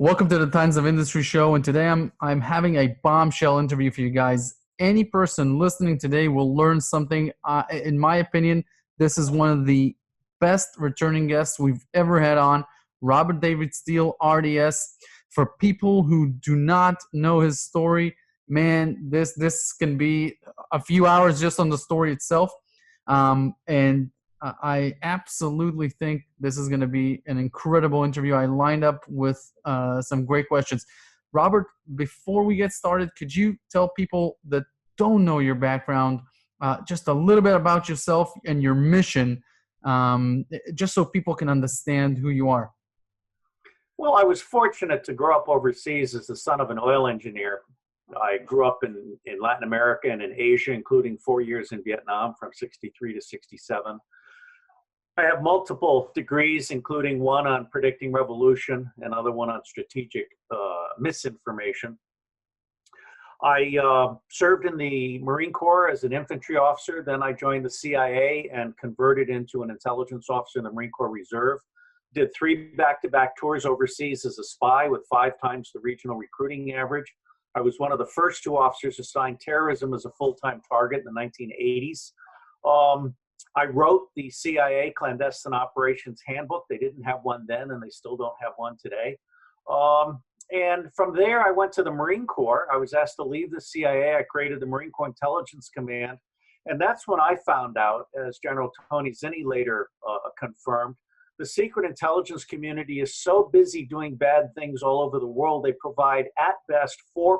Welcome to the Tons of Industry show, and today I'm having a bombshell interview for you guys. Any person listening today will learn something. In my opinion, this is one of the best returning guests we've ever had on. Robert David Steele, RDS. For people who do not know his story, man, this can be a few hours just on the story itself. And I absolutely think this is going to be an incredible interview. I lined up with some great questions. Robert, before we get started, could you tell people that don't know your background just a little bit about yourself and your mission, just so people can understand who you are? Well, I was fortunate to grow up overseas as the son of an oil engineer. I grew up in Latin America and in Asia, including 4 years in Vietnam from 63 to 67. I have multiple degrees, including one on predicting revolution, another one on strategic misinformation. I served in the Marine Corps as an infantry officer. Then I joined the CIA and converted into an intelligence officer in the Marine Corps Reserve. Did 3 back-to-back tours overseas as a spy with 5 times the regional recruiting average. I was one of the first 2 officers assigned terrorism as a full-time target in the 1980s. I wrote the CIA Clandestine Operations Handbook. They didn't have one then, and they still don't have one today. And from there, I went to the Marine Corps. I was asked to leave the CIA. I created the Marine Corps Intelligence Command. And that's when I found out, as General Tony Zinni later confirmed, the secret intelligence community is so busy doing bad things all over the world, they provide at best 4%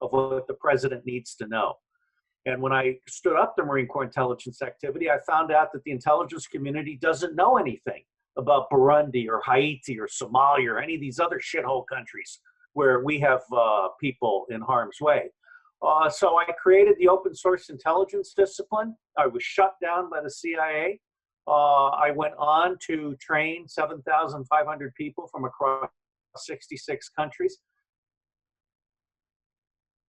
of what the president needs to know. And when I stood up the Marine Corps intelligence activity, I found out that the intelligence community doesn't know anything about Burundi or Haiti or Somalia or any of these other shithole countries where we have people in harm's way. So I created the open source intelligence discipline. I was shut down by the CIA. I went on to train 7,500 people from across 66 countries.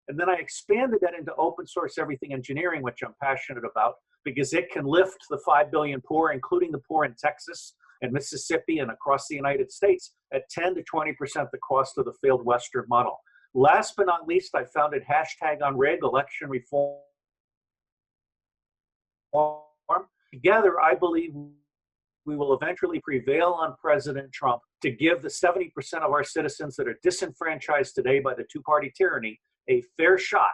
And then I expanded that into open source everything engineering, which I'm passionate about, because it can lift the 5 billion poor, including the poor in Texas and Mississippi and across the United States, at 10 to 20% the cost of the failed Western model. Last but not least, I founded #OnReg, election reform. Together, I believe we will eventually prevail on President Trump to give the 70% of our citizens that are disenfranchised today by the 2-party tyranny a fair shot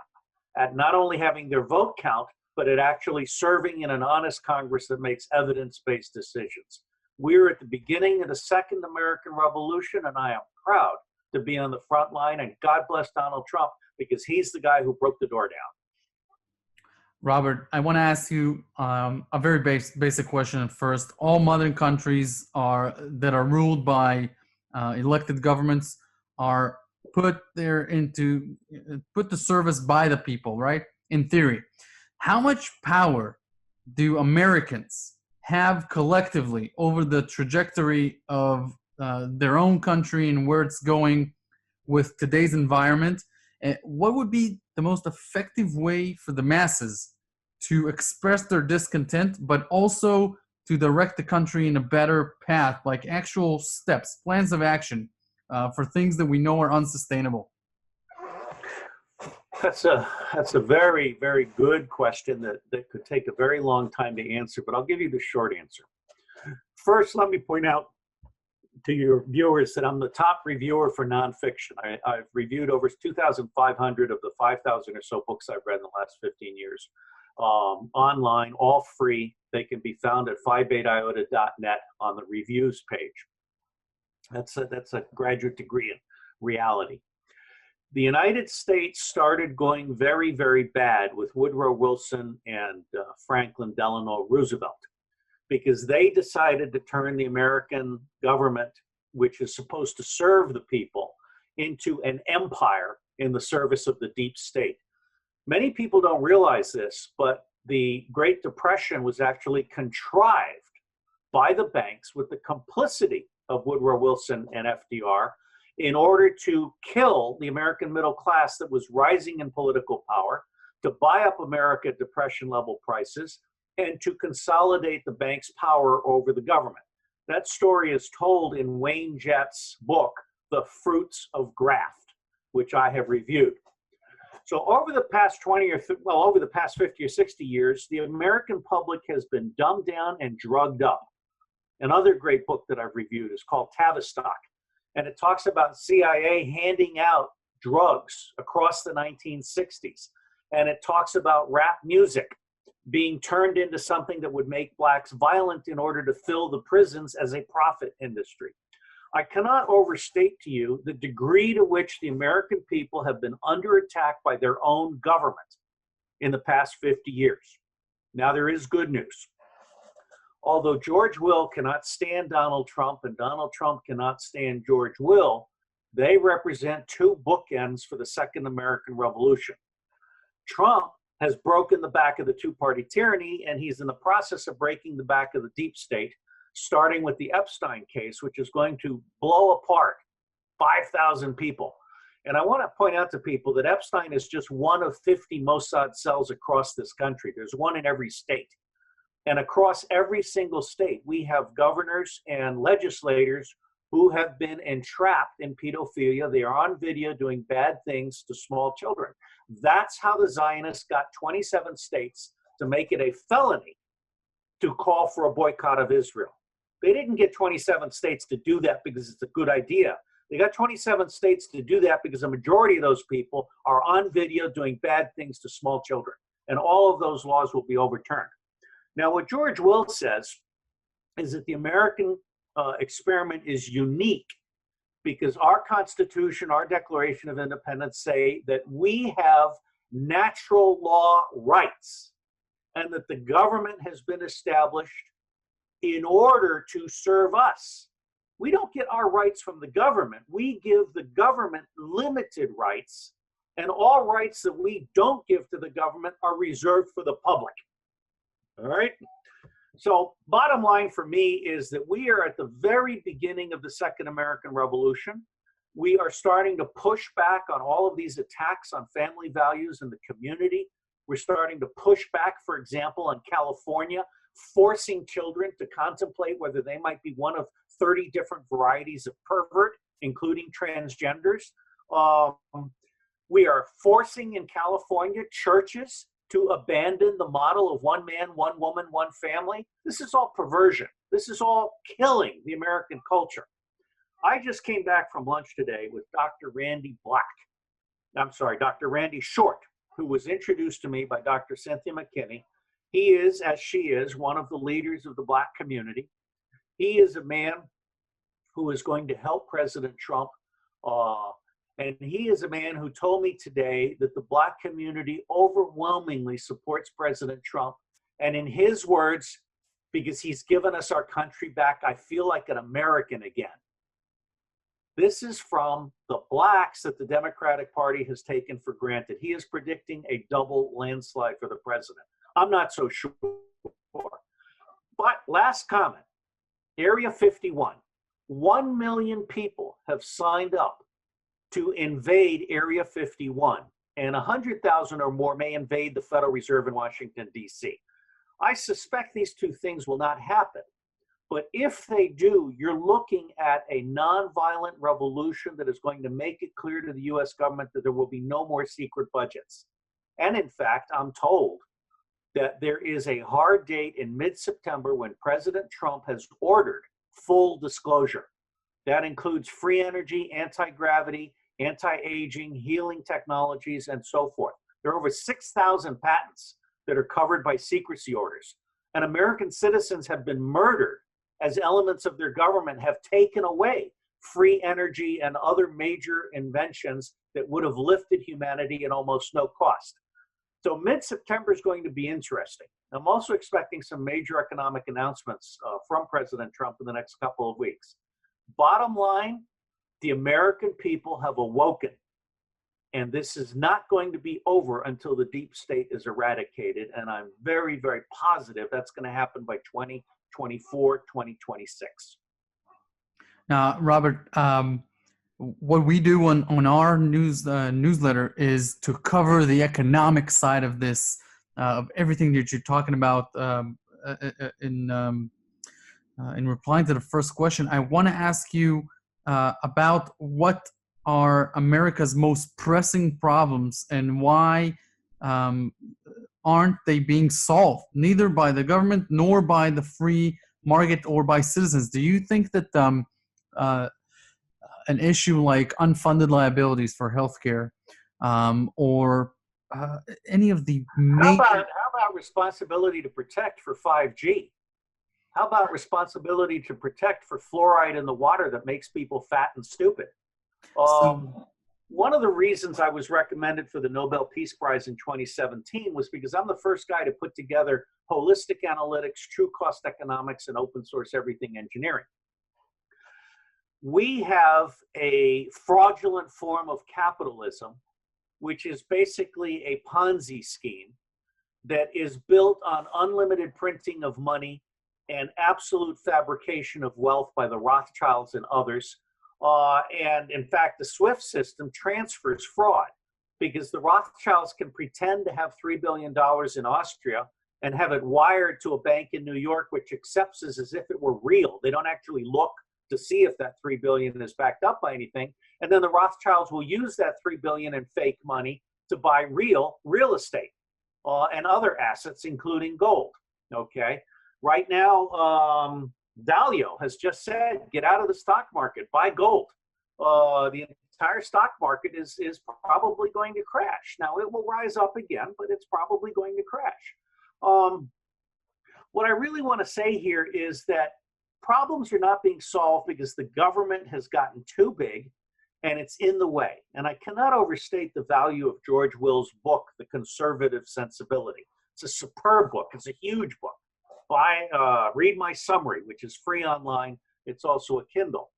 at not only having their vote count, but at actually serving in an honest Congress that makes evidence-based decisions. We're at the beginning of the second American Revolution, and I am proud to be on the front line, and God bless Donald Trump, because he's the guy who broke the door down. Robert, I want to ask you a very basic question at first. All modern countries that are ruled by elected governments are put to service by the people, right? In theory. How much power do Americans have collectively over the trajectory of their own country and where it's going with today's environment? What would be the most effective way for the masses to express their discontent, but also to direct the country in a better path, like actual steps, plans of action for things that we know are unsustainable? That's a very, very good question that could take a very long time to answer, but I'll give you the short answer. First, let me point out to your viewers that I'm the top reviewer for nonfiction. I've reviewed over 2,500 of the 5,000 or so books I've read in the last 15 years. Online, all free. They can be found at phi-beta-iota.net on the reviews page. That's a graduate degree in reality. The United States started going very, very bad with Woodrow Wilson and Franklin Delano Roosevelt, because they decided to turn the American government, which is supposed to serve the people, into an empire in the service of the deep state. Many people don't realize this, but the Great Depression was actually contrived by the banks with the complicity of Woodrow Wilson and FDR in order to kill the American middle class that was rising in political power, to buy up America at Depression-level prices, and to consolidate the bank's power over the government. That story is told in Wayne Jett's book, the fruits of graft, which I have reviewed. So over the past over the past 50 or 60 years, the American public has been dumbed down and drugged up. Another great book that I've reviewed is called Tavistock, and it talks about CIA handing out drugs across the 1960s. And it talks about rap music being turned into something that would make blacks violent in order to fill the prisons as a profit industry. I cannot overstate to you the degree to which the American people have been under attack by their own government in the past 50 years. Now, there is good news. Although George Will cannot stand Donald Trump and Donald Trump cannot stand George Will, they represent two bookends for the Second American Revolution. Trump has broken the back of the two-party tyranny, and he's in the process of breaking the back of the deep state, starting with the Epstein case, which is going to blow apart 5,000 people. And I want to point out to people that Epstein is just one of 50 Mossad cells across this country. There's one in every state. And across every single state, we have governors and legislators who have been entrapped in pedophilia. They are on video doing bad things to small children. That's how the Zionists got 27 states to make it a felony to call for a boycott of Israel. They didn't get 27 states to do that because it's a good idea. They got 27 states to do that because the majority of those people are on video doing bad things to small children. And all of those laws will be overturned. Now, what George Will says is that the American experiment is unique because our Constitution, our Declaration of Independence say that we have natural law rights and that the government has been established in order to serve us. We don't get our rights from the government. We give the government limited rights, and all rights that we don't give to the government are reserved for the public. All right? So bottom line for me is that we are at the very beginning of the Second American Revolution. We are starting to push back on all of these attacks on family values in the community. We're starting to push back, for example, on California, forcing children to contemplate whether they might be one of 30 different varieties of pervert, including transgenders. We are forcing in California churches to abandon the model of one man, one woman, one family. This is all perversion. This is all killing the American culture. I just came back from lunch today with Dr. Dr. Randy Short, who was introduced to me by Dr. Cynthia McKinney. He is, as she is, one of the leaders of the Black community. He is a man who is going to help President Trump. And he is a man who told me today that the Black community overwhelmingly supports President Trump. And in his words, because he's given us our country back, I feel like an American again. This is from the blacks that the Democratic Party has taken for granted. He is predicting a double landslide for the president. I'm not so sure. But last comment, Area 51. 1 million people have signed up to invade Area 51, and 100,000 or more may invade the Federal Reserve in Washington, D.C. I suspect these two things will not happen. But if they do, you're looking at a nonviolent revolution that is going to make it clear to the U.S. government that there will be no more secret budgets. And in fact, I'm told that there is a hard date in mid-September when President Trump has ordered full disclosure. That includes free energy, anti-gravity, anti-aging, healing technologies, and so forth. There are over 6,000 patents that are covered by secrecy orders. And American citizens have been murdered as elements of their government have taken away free energy and other major inventions that would have lifted humanity at almost no cost. So mid-September is going to be interesting. I'm also expecting some major economic announcements from President Trump in the next couple of weeks. Bottom line, the American people have awoken, and this is not going to be over until the deep state is eradicated, and I'm very, very positive that's going to happen by 2024, 2026. Now, Robert, what we do on our newsletter is to cover the economic side of this, of everything that you're talking about. In replying to the first question, I want to ask you about what are America's most pressing problems and why aren't they being solved, neither by the government nor by the free market or by citizens. Do you think that an issue like unfunded liabilities for healthcare or any of the major... How about responsibility to protect for 5G? How about responsibility to protect for fluoride in the water that makes people fat and stupid? One of the reasons I was recommended for the Nobel Peace Prize in 2017 was because I'm the first guy to put together holistic analytics, true cost economics, and open source everything engineering. We have a fraudulent form of capitalism, which is basically a Ponzi scheme that is built on unlimited printing of money and absolute fabrication of wealth by the Rothschilds and others. And in fact, the SWIFT system transfers fraud because the Rothschilds can pretend to have $3 billion in Austria and have it wired to a bank in New York, which accepts it as if it were real. They don't actually look to see if that $3 billion is backed up by anything. And then the Rothschilds will use that $3 billion in fake money to buy real estate and other assets, including gold. Okay. Right now, Dalio has just said, get out of the stock market, buy gold. The entire stock market is probably going to crash. Now, it will rise up again, but it's probably going to crash. What I really want to say here is that problems are not being solved because the government has gotten too big and it's in the way. And I cannot overstate the value of George Will's book, The Conservative Sensibility. It's a superb book. It's a huge book. Read my summary, which is free online. It's also a Kindle.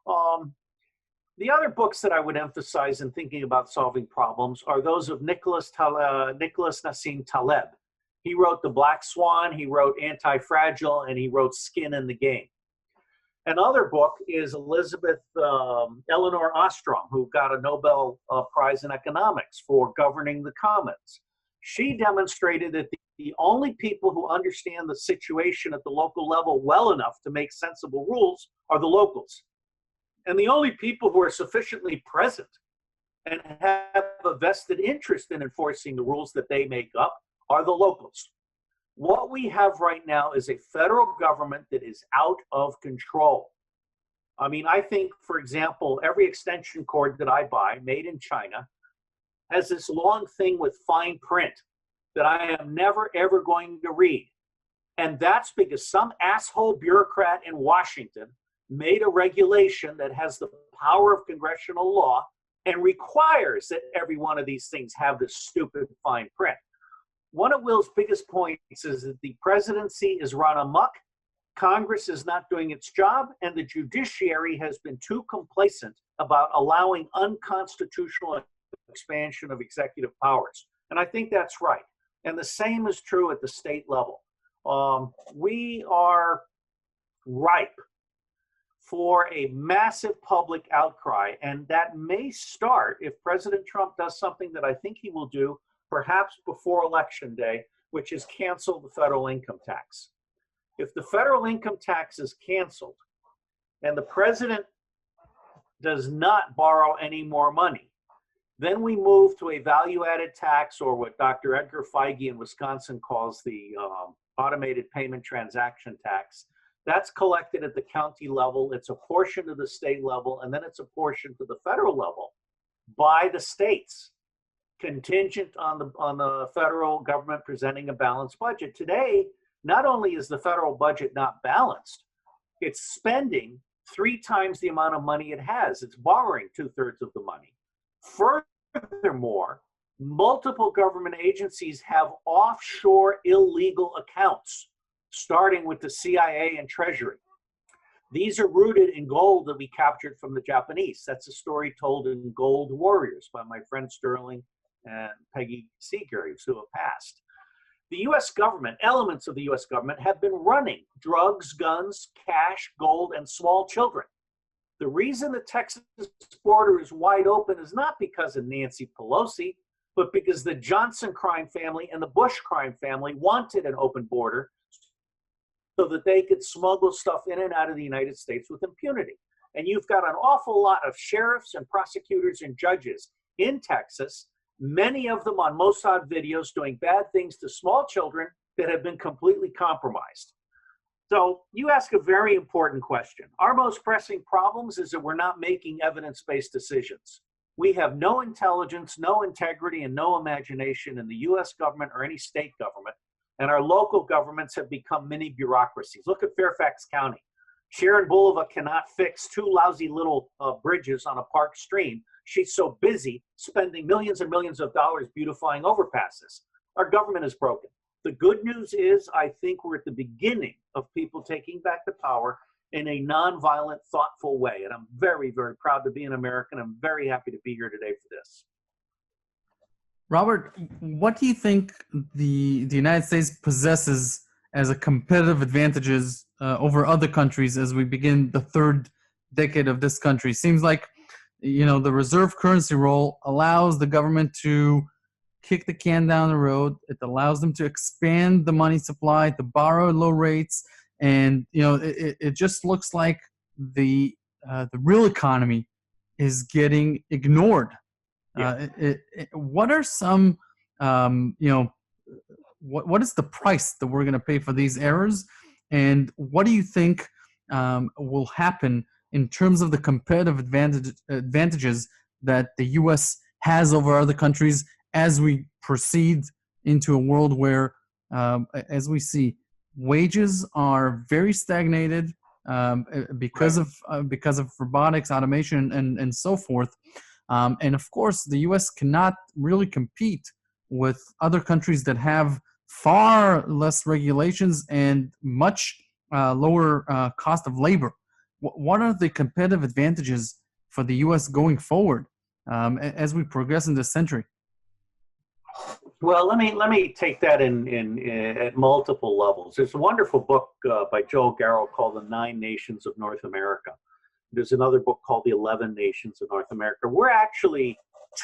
The other books that I would emphasize in thinking about solving problems are those of Nicholas Nassim Taleb. He wrote The Black Swan, he wrote Anti-Fragile, and he wrote Skin in the Game. Another book is Elizabeth Eleanor Ostrom, who got a Nobel Prize in Economics for governing the commons. She demonstrated that the only people who understand the situation at the local level well enough to make sensible rules are the locals. And the only people who are sufficiently present and have a vested interest in enforcing the rules that they make up are the locals. What we have right now is a federal government that is out of control. I mean, I think, for example, every extension cord that I buy made in China has this long thing with fine print that I am never, ever going to read. And that's because some asshole bureaucrat in Washington made a regulation that has the power of congressional law and requires that every one of these things have this stupid fine print. One of Will's biggest points is that the presidency is run amok, Congress is not doing its job, and the judiciary has been too complacent about allowing unconstitutional expansion of executive powers. And I think that's right. And the same is true at the state level. We are ripe for a massive public outcry, and that may start if President Trump does something that I think he will do perhaps before Election Day, which is cancel the federal income tax. If the federal income tax is canceled and the president does not borrow any more money, then we move to a value-added tax, or what Dr. Edgar Feige in Wisconsin calls the automated payment transaction tax. That's collected at the county level. It's a portion to the state level, and then it's a portion to the federal level by the states, contingent on the federal government presenting a balanced budget. Today, not only is the federal budget not balanced, it's spending 3 times the amount of money it has. It's borrowing 2/3 of the money. Furthermore, multiple government agencies have offshore illegal accounts, starting with the CIA and Treasury. These are rooted in gold that we captured from the Japanese. That's a story told in Gold Warriors by my friend Sterling and Peggy Seegraves, who have passed. The U.S. government, elements of the U.S. government, have been running drugs, guns, cash, gold, and small children. The reason the Texas border is wide open is not because of Nancy Pelosi, but because the Johnson crime family and the Bush crime family wanted an open border so that they could smuggle stuff in and out of the United States with impunity. And you've got an awful lot of sheriffs and prosecutors and judges in Texas, many of them on Mossad videos doing bad things to small children that have been completely compromised. So you ask a very important question. Our most pressing problems is that we're not making evidence-based decisions. We have no intelligence, no integrity, and no imagination in the US government or any state government. And our local governments have become mini bureaucracies. Look at Fairfax County. Sharon Bulova cannot fix two lousy little bridges on a park stream. She's so busy spending millions and millions of dollars beautifying overpasses. Our government is broken. The good news is, I think we're at the beginning of people taking back the power in a nonviolent, thoughtful way. And I'm very, very proud to be an American. I'm very happy to be here today for this. Robert, what do you think the United States possesses as a competitive advantages over other countries as we begin the third decade of this country? Seems like, you know, the reserve currency role allows the government to kick the can down the road. It allows them to expand the money supply, to borrow at low rates, and you know, it just looks like the real economy is getting ignored. Yeah. What are some, you know, what is the price that we're going to pay for these errors, and what do you think will happen in terms of the competitive advantages that the U.S. has over other countries as we proceed into a world where, as we see, wages are very stagnated because of robotics, automation, and so forth. And of course, the U.S. cannot really compete with other countries that have far less regulations and much lower cost of labor. What are the competitive advantages for the U.S. going forward as we progress in this century? Well, let me take that at multiple levels. There's a wonderful book by Joel Garrow called The 9 Nations of North America. There's another book called The 11 Nations of North America. We're actually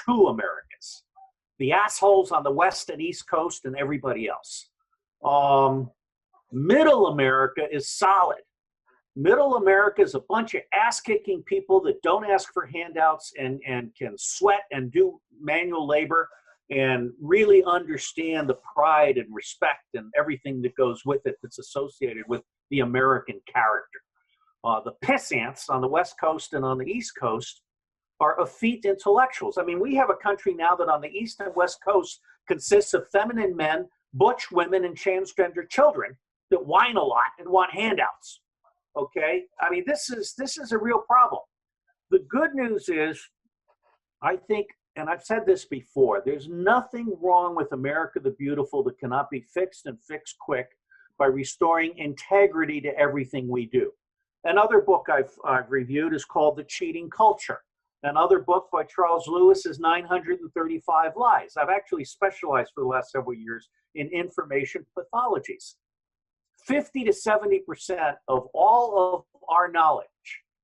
2 Americas. The assholes on the West and East Coast and everybody else. Middle America is solid. Middle America is a bunch of ass-kicking people that don't ask for handouts and can sweat and do manual labor and really understand the pride and respect and everything that goes with it that's associated with the American character. The pissants on the West Coast and on the East Coast are effete intellectuals. I mean, we have a country now that on the East and West Coast consists of feminine men, butch women, and transgender children that whine a lot and want handouts. Okay? I mean, this is a real problem. The good news is, I think, and I've said this before, there's nothing wrong with America the Beautiful that cannot be fixed and fixed quick by restoring integrity to everything we do. Another book I've reviewed is called The Cheating Culture. Another book by Charles Lewis is 935 Lies. I've actually specialized for the last several years in information pathologies. 50 to 70% of all of our knowledge,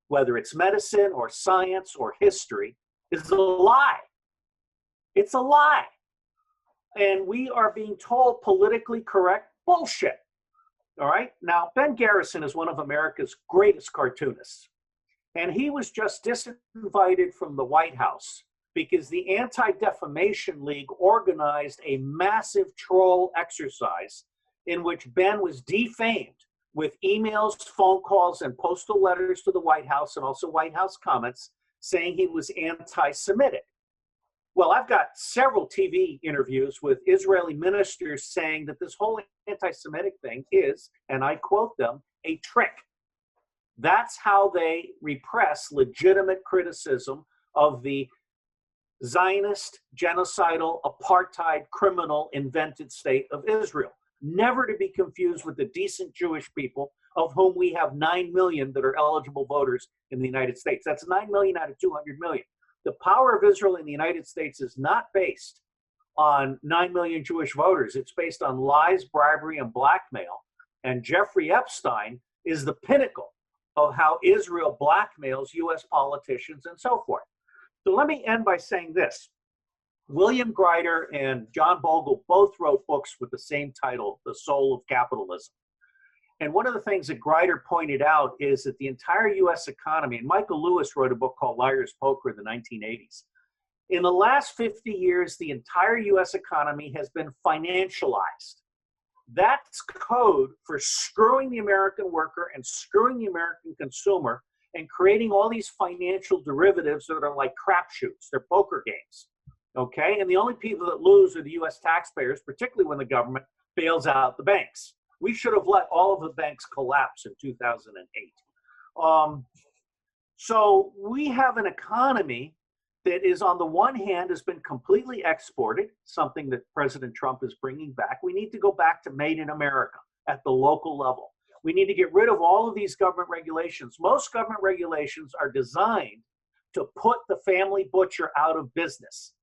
whether it's medicine or science or history, is a lie. It's a lie. And we are being told politically correct bullshit. All right? Now, Ben Garrison is one of America's greatest cartoonists. And he was just disinvited from the White House because the Anti-Defamation League organized a massive troll exercise in which Ben was defamed with emails, phone calls, and postal letters to the White House and also White House comments saying he was anti-Semitic. Well, I've got several TV interviews with Israeli ministers saying that this whole anti-Semitic thing is, and I quote them, a trick. That's how they repress legitimate criticism of the Zionist, genocidal, apartheid, criminal, invented state of Israel. Never to be confused with the decent Jewish people, of whom we have 9 million that are eligible voters in the United States. That's 9 million out of 200 million. The power of Israel in the United States is not based on 9 million Jewish voters. It's based on lies, bribery, and blackmail. And Jeffrey Epstein is the pinnacle of how Israel blackmails U.S. politicians and so forth. So let me end by saying this. William Greider and John Bogle both wrote books with the same title, The Soul of Capitalism. And one of the things that Greider pointed out is that the entire US economy, and Michael Lewis wrote a book called Liar's Poker in the 1980s. In the last 50 years, the entire US economy has been financialized. That's code for screwing the American worker and screwing the American consumer and creating all these financial derivatives that are like crapshoots. They're poker games, okay? And the only people that lose are the US taxpayers, particularly when the government bails out the banks. We should have let all of the banks collapse in 2008. So we have an economy that is, on the one hand, has been completely exported, something that President Trump is bringing back. We need to go back to made in America at the local level. We need to get rid of all of these government regulations. Most government regulations are designed to put the family butcher out of business.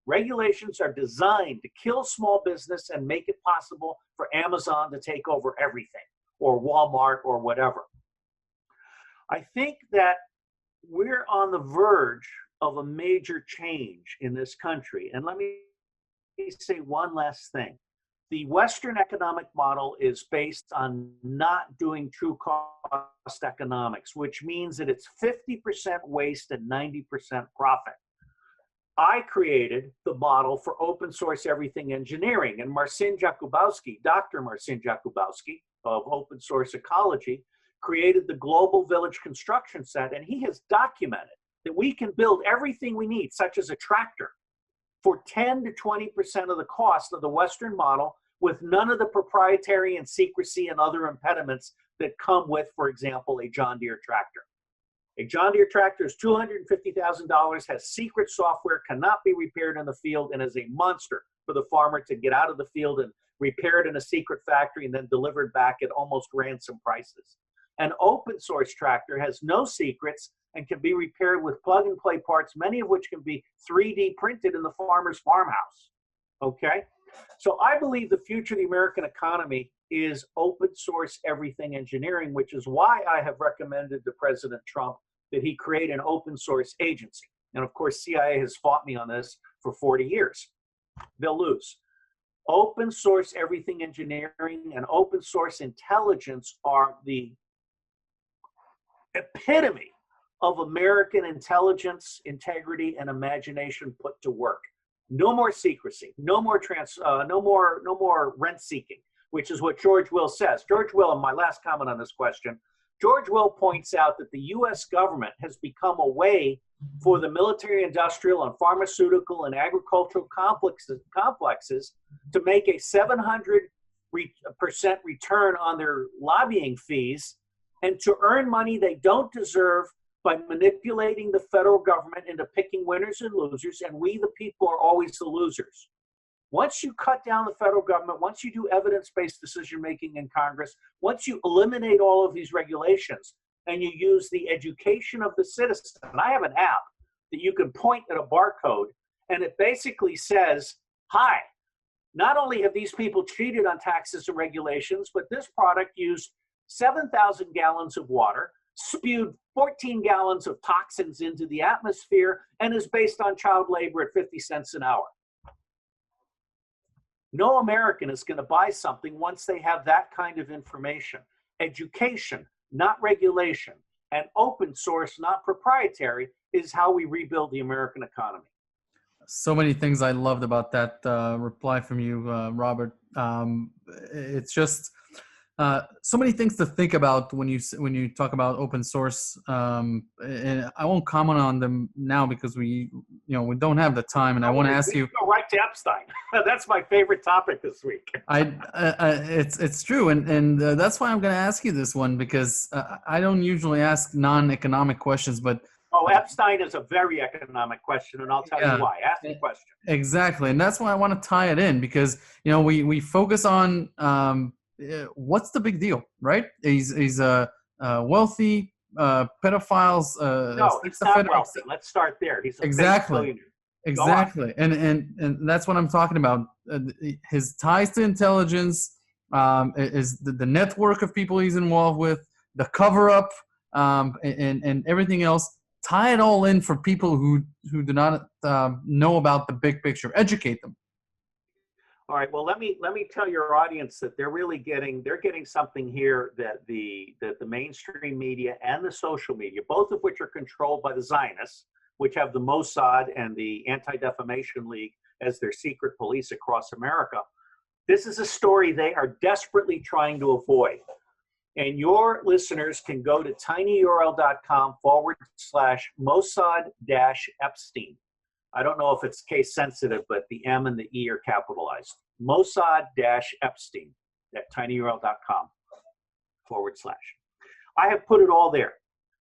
Regulations are designed to kill small business and make it possible for Amazon to take over everything, or Walmart, or whatever. I think that we're on the verge of a major change in this country. And let me say one last thing. The Western economic model is based on not doing true cost economics, which means that it's 50% waste and 90% profit. I created the model for open source everything engineering, and Marcin Jakubowski, Dr. Marcin Jakubowski of Open Source Ecology, created the Global Village Construction Set, and he has documented that we can build everything we need, such as a tractor, for 10 to 20% of the cost of the Western model, with none of the proprietary and secrecy and other impediments that come with, for example, a John Deere tractor. A John Deere tractor is $250,000, has secret software, cannot be repaired in the field, and is a monster for the farmer to get out of the field and repair it in a secret factory and then delivered back at almost ransom prices. An open source tractor has no secrets and can be repaired with plug and play parts, many of which can be 3D printed in the farmer's farmhouse. Okay? So I believe the future of the American economy is open source everything engineering, which is why I have recommended to President Trump that he create an open source agency. And of course, CIA has fought me on this for 40 years. They'll lose. Open source everything engineering and open source intelligence are the epitome of American intelligence, integrity, and imagination put to work. No more secrecy, no more rent seeking, which is what George Will says. George Will, and my last comment on this question, George Will points out that the US government has become a way for the military, industrial, and pharmaceutical and agricultural complexes to make a 700% return on their lobbying fees and to earn money they don't deserve by manipulating the federal government into picking winners and losers, and we, the people, are always the losers. Once you cut down the federal government, once you do evidence-based decision-making in Congress, once you eliminate all of these regulations and you use the education of the citizen, and I have an app that you can point at a barcode and it basically says, hi, not only have these people cheated on taxes and regulations, but this product used 7,000 gallons of water, spewed 14 gallons of toxins into the atmosphere, and is based on child labor at 50 cents an hour. No American is going to buy something once they have that kind of information. Education, not regulation, and open source, not proprietary, is how we rebuild the American economy. So many things I loved about that reply from you, Robert. It's just so many things to think about when you talk about open source, and I won't comment on them now because we don't have the time. And I want to ask you. Go right to Epstein. That's my favorite topic this week. It's true, and that's why I'm going to ask you this one, because I don't usually ask non-economic questions, but. Oh, Epstein is a very economic question, and I'll tell you why. Ask the question. Exactly, and that's why I want to tie it in, because we focus on what's the big deal, right? He's a wealthy pedophiles. No, he's not wealthy. Let's start there. He's a billionaire. Exactly, and that's what I'm talking about. His ties to intelligence is the network of people he's involved with, the cover-up, and everything else. Tie it all in for people who do not know about the big picture. Educate them. All right. Well, let me tell your audience that they're getting something here that the mainstream media and the social media, both of which are controlled by the Zionists, which have the Mossad and the Anti-Defamation League as their secret police across America. This is a story they are desperately trying to avoid. And your listeners can go to tinyurl.com/Mossad-Epstein. I don't know if it's case sensitive, but the M and the E are capitalized. Mossad-Epstein at tinyurl.com/. I have put it all there.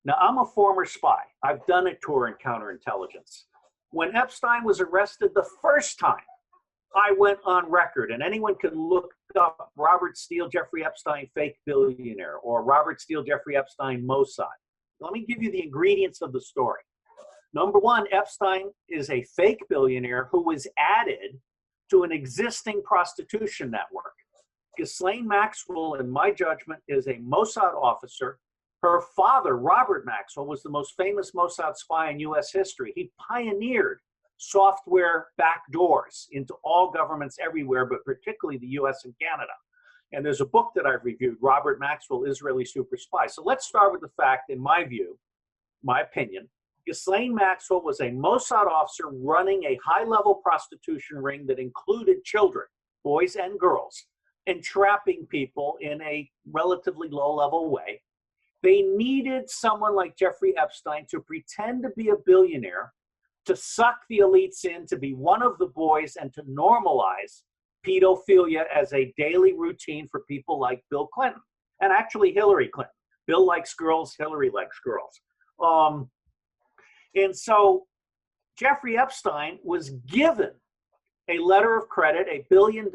Now, I'm a former spy. I've done a tour in counterintelligence. When Epstein was arrested the first time, I went on record, and anyone can look up Robert Steele, Jeffrey Epstein, fake billionaire, or Robert Steele, Jeffrey Epstein, Mossad. Let me give you the ingredients of the story. Number one, Epstein is a fake billionaire who was added to an existing prostitution network. Ghislaine Maxwell, in my judgment, is a Mossad officer. Her father, Robert Maxwell, was the most famous Mossad spy in U.S. history. He pioneered software backdoors into all governments everywhere, but particularly the U.S. and Canada. And there's a book that I've reviewed, Robert Maxwell, Israeli Super Spy. So let's start with the fact, in my view, my opinion, Ghislaine Maxwell was a Mossad officer running a high-level prostitution ring that included children, boys and girls, and trapping people in a relatively low-level way. They needed someone like Jeffrey Epstein to pretend to be a billionaire, to suck the elites in, to be one of the boys, and to normalize pedophilia as a daily routine for people like Bill Clinton, and actually Hillary Clinton. Bill likes girls, Hillary likes girls. And so Jeffrey Epstein was given a letter of credit, $1 billion,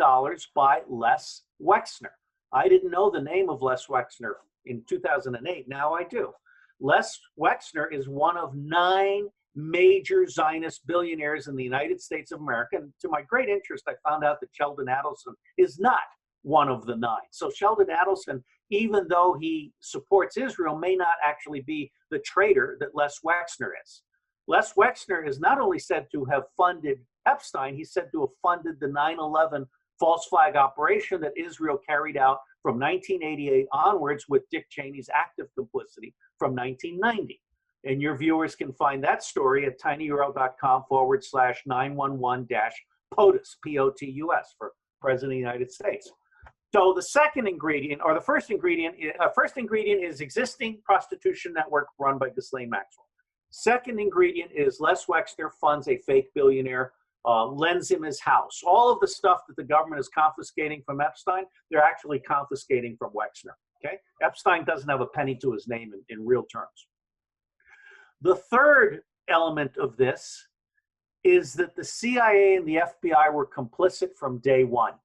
by Les Wexner. I didn't know the name of Les Wexner in 2008. Now I do. Les Wexner is one of 9 major Zionist billionaires in the United States of America. And to my great interest, I found out that Sheldon Adelson is not one of the 9. So Sheldon Adelson, even though he supports Israel, may not actually be the traitor that Les Wexner is. Les Wexner is not only said to have funded Epstein, he's said to have funded the 9/11 false flag operation that Israel carried out from 1988 onwards with Dick Cheney's active complicity from 1990. And your viewers can find that story at tinyurl.com/911-POTUS, P-O-T-U-S, for President of the United States. So the second ingredient, or the first ingredient is existing prostitution network run by Ghislaine Maxwell. Second ingredient is Les Wexner funds a fake billionaire, lends him his house. All of the stuff that the government is confiscating from Epstein, they're actually confiscating from Wexner. Okay? Epstein doesn't have a penny to his name in real terms. The third element of this is that the CIA and the FBI were complicit from day one.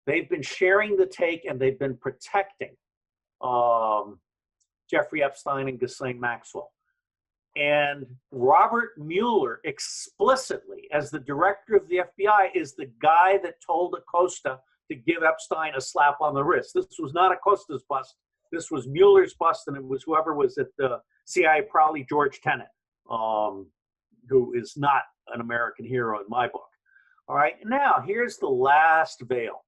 They've been sharing the take, and they've been protecting Jeffrey Epstein and Ghislaine Maxwell. And Robert Mueller explicitly, as the director of the FBI, is the guy that told Acosta to give Epstein a slap on the wrist. This was not Acosta's bust. This was Mueller's bust, and it was whoever was at the CIA, probably George Tenet, who is not an American hero in my book. All right, now here's the last veil.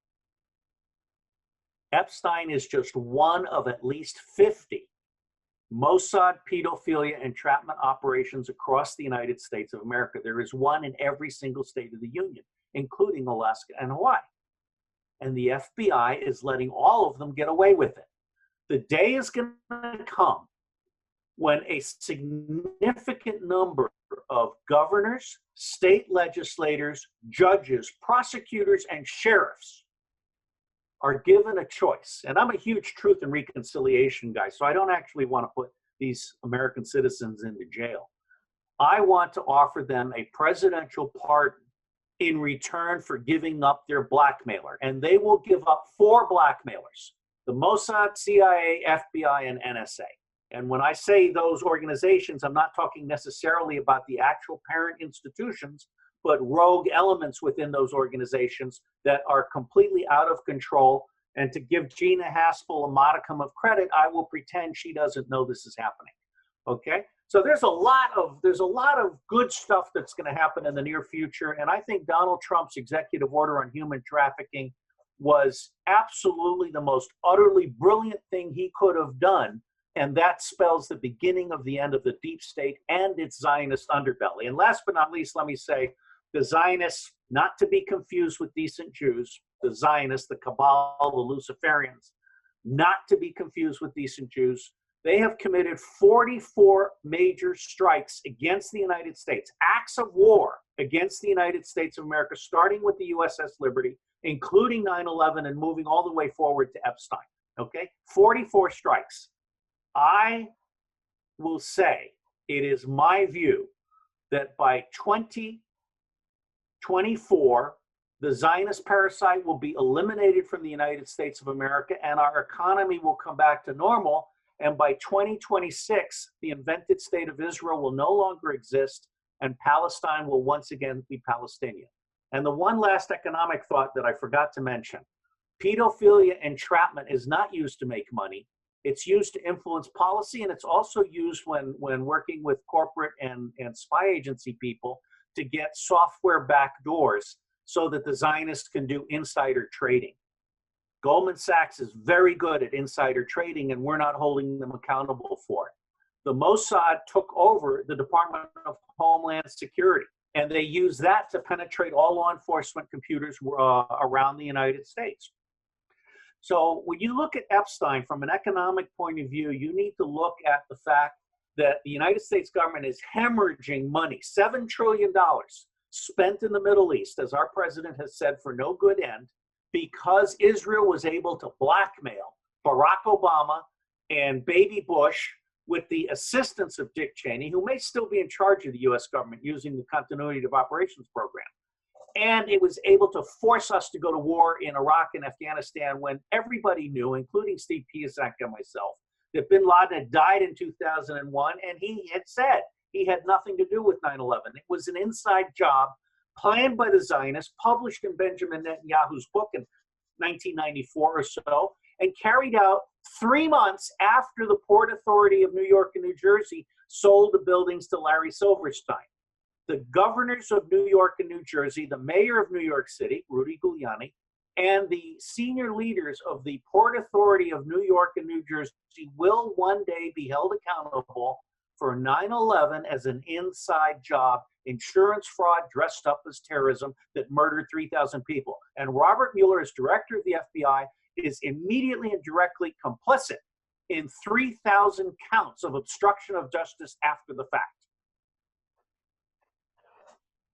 Epstein is just one of at least 50 Mossad pedophilia entrapment operations across the United States of America. There is one in every single state of the union, including Alaska and Hawaii. And the FBI is letting all of them get away with it. The day is going to come when a significant number of governors, state legislators, judges, prosecutors, and sheriffs are given a choice. And I'm a huge truth and reconciliation guy, so I don't actually want to put these American citizens into jail. I want to offer them a presidential pardon in return for giving up their blackmailer. And they will give up 4 blackmailers: the Mossad, CIA, FBI, and NSA. And when I say those organizations, I'm not talking necessarily about the actual parent institutions, but rogue elements within those organizations that are completely out of control. And to give Gina Haspel a modicum of credit, I will pretend she doesn't know this is happening. Okay? So there's a lot of good stuff that's going to happen in the near future. And I think Donald Trump's executive order on human trafficking was absolutely the most utterly brilliant thing he could have done. And that spells the beginning of the end of the deep state and its Zionist underbelly. And last but not least, let me say, the Zionists, not to be confused with decent Jews, the Zionists, the Cabal, the Luciferians, not to be confused with decent Jews. They have committed 44 major strikes against the United States, acts of war against the United States of America, starting with the USS Liberty, including 9/11 and moving all the way forward to Epstein. Okay, 44 strikes. I will say it is my view that by 2024, the Zionist parasite will be eliminated from the United States of America and our economy will come back to normal. And by 2026, the invented state of Israel will no longer exist and Palestine will once again be Palestinian. And the one last economic thought that I forgot to mention, pedophilia entrapment is not used to make money. It's used to influence policy, and it's also used when working with corporate and spy agency people to get software backdoors so that the Zionists can do insider trading. Goldman Sachs is very good at insider trading, and we're not holding them accountable for it. The Mossad took over the Department of Homeland Security, and they use that to penetrate all law enforcement computers around the United States. So when you look at Epstein from an economic point of view, you need to look at the fact that the United States government is hemorrhaging money, $7 trillion spent in the Middle East, as our president has said, for no good end, because Israel was able to blackmail Barack Obama and Baby Bush with the assistance of Dick Cheney, who may still be in charge of the U.S. government using the Continuity of Operations program. And it was able to force us to go to war in Iraq and Afghanistan when everybody knew, including Steve Piasak and myself, that bin Laden had died in 2001, and he had said he had nothing to do with 9/11. It was an inside job planned by the Zionists, published in Benjamin Netanyahu's book in 1994 or so, and carried out 3 months after the Port Authority of New York and New Jersey sold the buildings to Larry Silverstein. The governors of New York and New Jersey, the mayor of New York City, Rudy Giuliani, and the senior leaders of the Port Authority of New York and New Jersey will one day be held accountable for 9/11 as an inside job, insurance fraud dressed up as terrorism that murdered 3,000 people. And Robert Mueller, as director of the FBI, is immediately and directly complicit in 3,000 counts of obstruction of justice after the fact.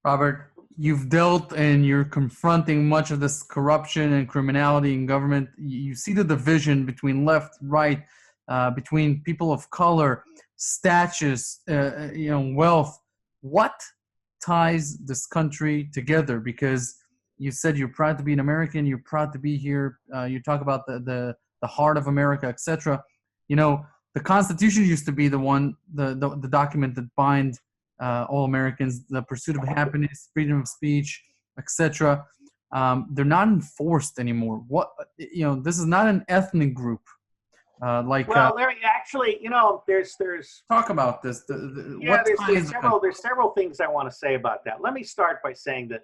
Robert, you've dealt and you're confronting much of this corruption and criminality in government. You see the division between left, right, between people of color, status, wealth. What ties this country together? Because you said you're proud to be an American, you're proud to be here. You talk about the heart of America, etc. You know, the Constitution used to be the document that binds all Americans, the pursuit of happiness, freedom of speech, etc. They're not enforced anymore. This is not an ethnic group. Larry, actually, there's talk about this. There's several things I want to say about that. Let me start by saying that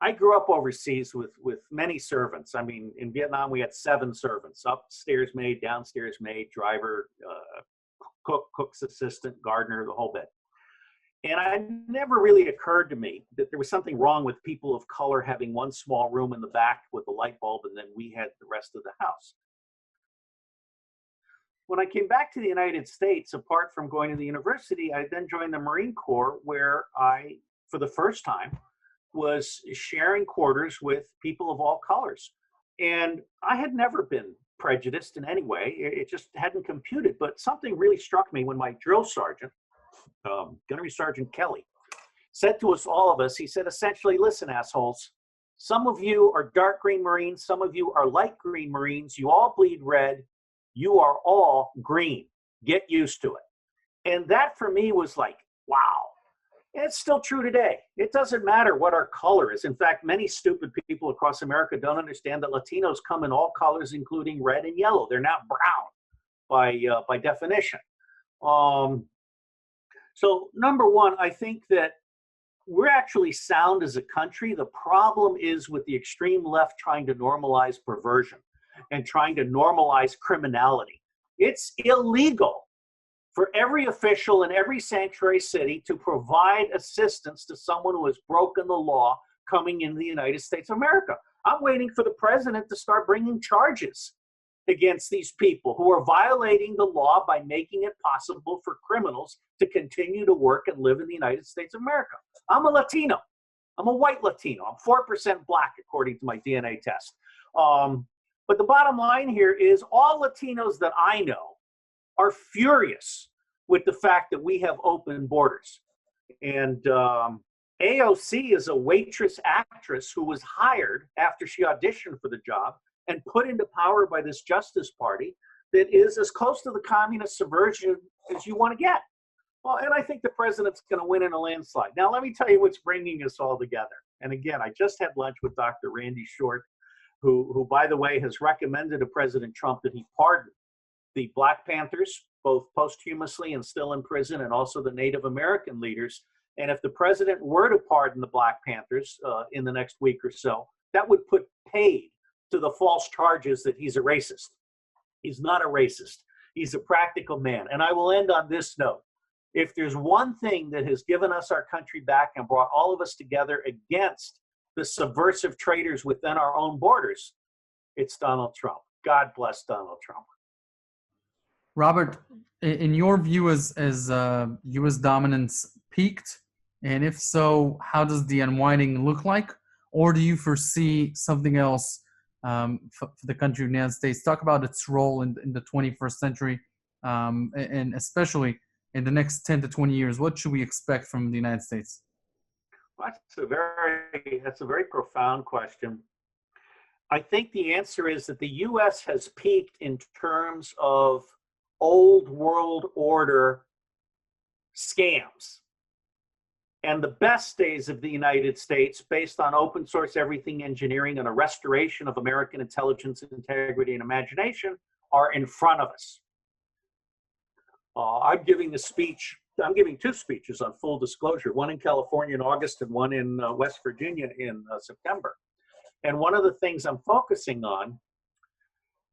I grew up overseas with many servants. I mean, in Vietnam we had 7 servants: upstairs maid, downstairs maid, driver, cook's assistant, gardener, the whole bit. And it never really occurred to me that there was something wrong with people of color having one small room in the back with a light bulb, and then we had the rest of the house. When I came back to the United States, apart from going to the university, I then joined the Marine Corps, where I, for the first time, was sharing quarters with people of all colors. And I had never been prejudiced in any way. It just hadn't computed. But something really struck me when my drill sergeant, Gunnery Sergeant Kelly, said to us, all of us, he said, essentially, listen, assholes, some of you are dark green Marines, some of you are light green Marines, you all bleed red, you are all green. Get used to it. And that for me was like, wow. And it's still true today. It doesn't matter what our color is. In fact, many stupid people across America don't understand that Latinos come in all colors, including red and yellow. They're not brown by definition. Um, so number one, I think that we're actually sound as a country. The problem is with the extreme left trying to normalize perversion and trying to normalize criminality. It's illegal for every official in every sanctuary city to provide assistance to someone who has broken the law coming into the United States of America. I'm waiting for the president to start bringing charges against these people who are violating the law by making it possible for criminals to continue to work and live in the United States of America. I'm a Latino. I'm a white Latino. I'm 4% black, according to my DNA test. But the bottom line here is all Latinos that I know are furious with the fact that we have open borders. And AOC is a waitress actress who was hired after she auditioned for the job and put into power by this Justice Party that is as close to the communist subversion as you want to get. Well, and I think the president's going to win in a landslide. Now, let me tell you what's bringing us all together. And again, I just had lunch with Dr. Randy Short, who by the way, has recommended to President Trump that he pardon the Black Panthers, both posthumously and still in prison, and also the Native American leaders. And if the president were to pardon the Black Panthers in the next week or so, that would put paid to the false charges that he's a racist. He's not a racist. He's a practical man. And I will end on this note. If there's one thing that has given us our country back and brought all of us together against the subversive traitors within our own borders, it's Donald Trump. God bless Donald Trump. Robert, in your view, as U.S. dominance peaked? And if so, how does the unwinding look like? Or do you foresee something else for the country of the United States? Talk about its role in the 21st century, and especially in the next 10 to 20 years. What should we expect from the United States? That's a very profound question. I think the answer is that the U.S. has peaked in terms of old world order scams. And the best days of the United States, based on open source everything engineering and a restoration of American intelligence, integrity, and imagination, are in front of us. I'm giving two speeches on full disclosure, one in California in August and one in West Virginia in September. And one of the things I'm focusing on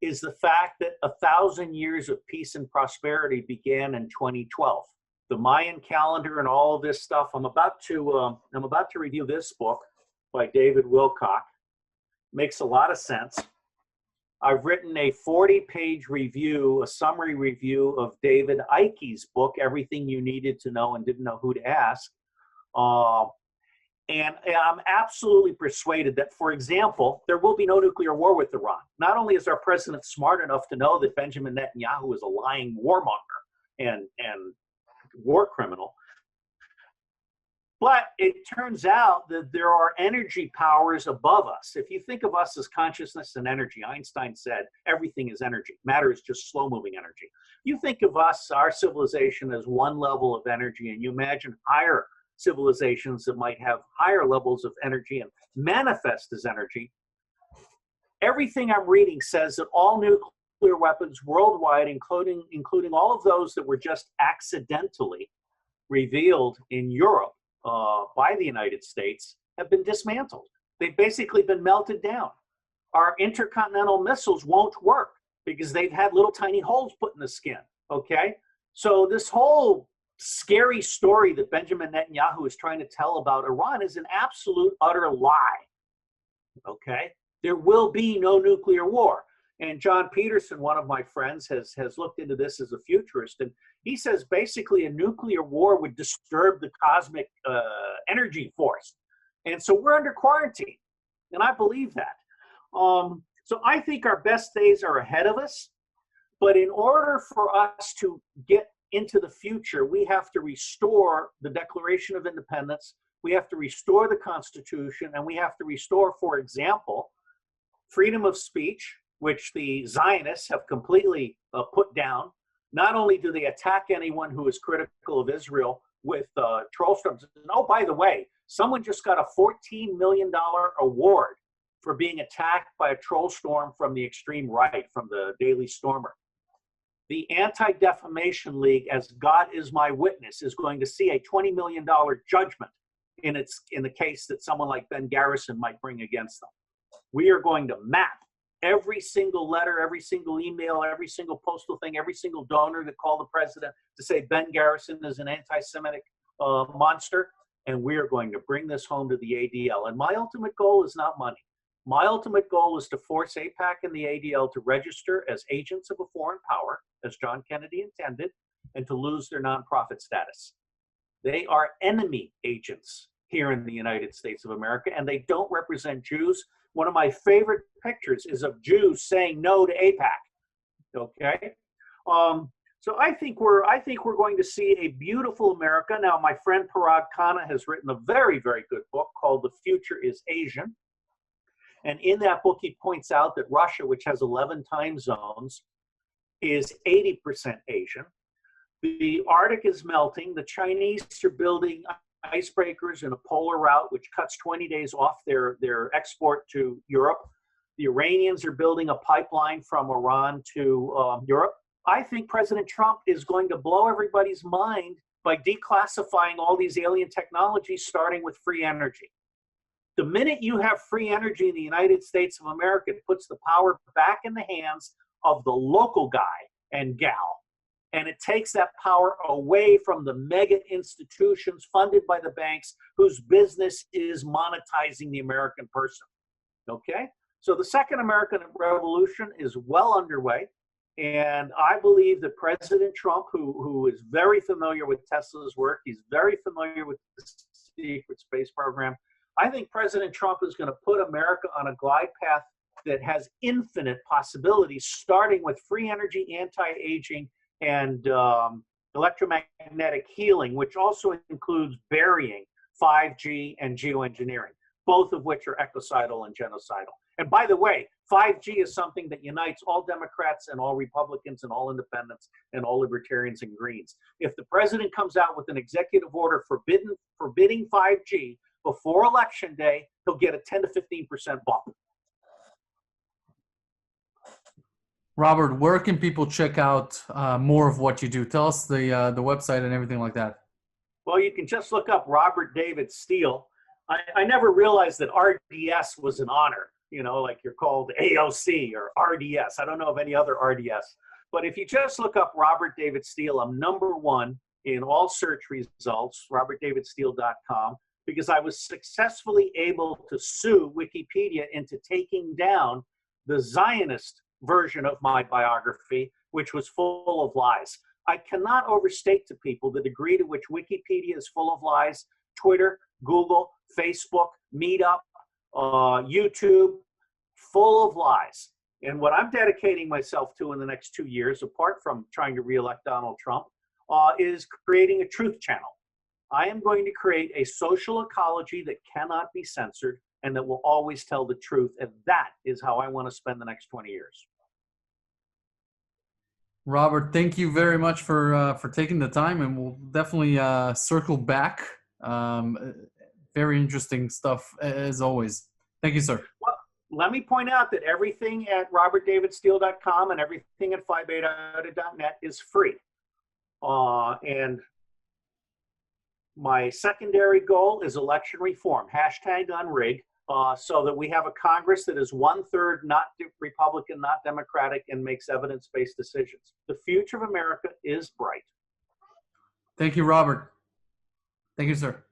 is the fact that 1,000 years of peace and prosperity began in 2012. The Mayan calendar and all of this stuff. I'm about to review this book by David Wilcock. Makes a lot of sense. I've written a 40-page review, a summary review of David Icke's book, Everything You Needed to Know and Didn't Know Who to Ask. And I'm absolutely persuaded that, for example, there will be no nuclear war with Iran. Not only is our president smart enough to know that Benjamin Netanyahu is a lying warmonger and war criminal, but it turns out that there are energy powers above us. If you think of us as consciousness and energy, Einstein said everything is energy. Matter is just slow-moving energy. You think of us, our civilization, as one level of energy, and you imagine higher civilizations that might have higher levels of energy and manifest as energy. Everything I'm reading says that all nuclear weapons worldwide, including all of those that were just accidentally revealed in Europe by the United States, have been dismantled. They've basically been melted down. Our intercontinental missiles won't work because they've had little tiny holes put in the skin, okay? So this whole scary story that Benjamin Netanyahu is trying to tell about Iran is an absolute, utter lie, okay? There will be no nuclear war. And John Peterson, one of my friends, has looked into this as a futurist, and he says basically a nuclear war would disturb the cosmic energy force. And so we're under quarantine, and I believe that. So I think our best days are ahead of us, but in order for us to get into the future, we have to restore the Declaration of Independence, we have to restore the Constitution, and we have to restore, for example, freedom of speech, which the Zionists have completely put down. Not only do they attack anyone who is critical of Israel with troll storms, and oh, by the way, someone just got a $14 million award for being attacked by a troll storm from the extreme right, from the Daily Stormer. The Anti-Defamation League, as God is my witness, is going to see a $20 million judgment in the case that someone like Ben Garrison might bring against them. We are going to map every single letter, every single email, every single postal thing, every single donor that called the president to say Ben Garrison is an anti-Semitic monster, and we are going to bring this home to the ADL. And my ultimate goal is not money. My ultimate goal is to force AIPAC and the ADL to register as agents of a foreign power, as John Kennedy intended, and to lose their nonprofit status. They are enemy agents here in the United States of America, and they don't represent Jews. One of my favorite pictures is of Jews saying no to AIPAC. Okay, so I think we're going to see a beautiful America. Now, my friend Parag Khanna has written a very, very good book called "The Future Is Asian," and in that book he points out that Russia, which has 11 time zones, is 80% Asian. The Arctic is melting. The Chinese are building icebreakers in a polar route, which cuts 20 days off their export to Europe. The Iranians are building a pipeline from Iran to Europe. I think President Trump is going to blow everybody's mind by declassifying all these alien technologies, starting with free energy. The minute you have free energy in the United States of America, it puts the power back in the hands of the local guy and gal. And it takes that power away from the mega institutions funded by the banks whose business is monetizing the American person. Okay? So the second American Revolution is well underway. And I believe that President Trump, who is very familiar with Tesla's work, he's very familiar with the secret space program. I think President Trump is going to put America on a glide path that has infinite possibilities, starting with free energy, anti-aging, and electromagnetic healing, which also includes burying 5G and geoengineering, both of which are ecocidal and genocidal. And by the way, 5G is something that unites all Democrats and all Republicans and all independents and all libertarians and Greens. If the president comes out with an executive order forbidding 5G before Election Day, he'll get a 10 to 15% bump. Robert, where can people check out more of what you do? Tell us the website and everything like that. Well, you can just look up Robert David Steele. I never realized that RDS was an honor, you know, like you're called AOC or RDS. I don't know of any other RDS. But if you just look up Robert David Steele, I'm #1 in all search results, robertdavidsteele.com, because I was successfully able to sue Wikipedia into taking down the Zionist version of my biography, which was full of lies. I cannot overstate to people the degree to which Wikipedia is full of lies. Twitter, Google, Facebook, Meetup, YouTube, full of lies. And what I'm dedicating myself to in the next 2 years, apart from trying to re-elect Donald Trump, is creating a truth channel. I am going to create a social ecology that cannot be censored and that will always tell the truth. And that is how I want to spend the next 20 years. Robert, thank you very much for taking the time, and we'll definitely circle back. Very interesting stuff, as always. Thank you, sir. Well, let me point out that everything at robertdavidsteele.com and everything at phibeta.net is free. And my secondary goal is election reform, #unrig, so that we have a Congress that is 1/3 not Republican, not Democratic, and makes evidence-based decisions. The future of America is bright. Thank you, Robert. Thank you, sir.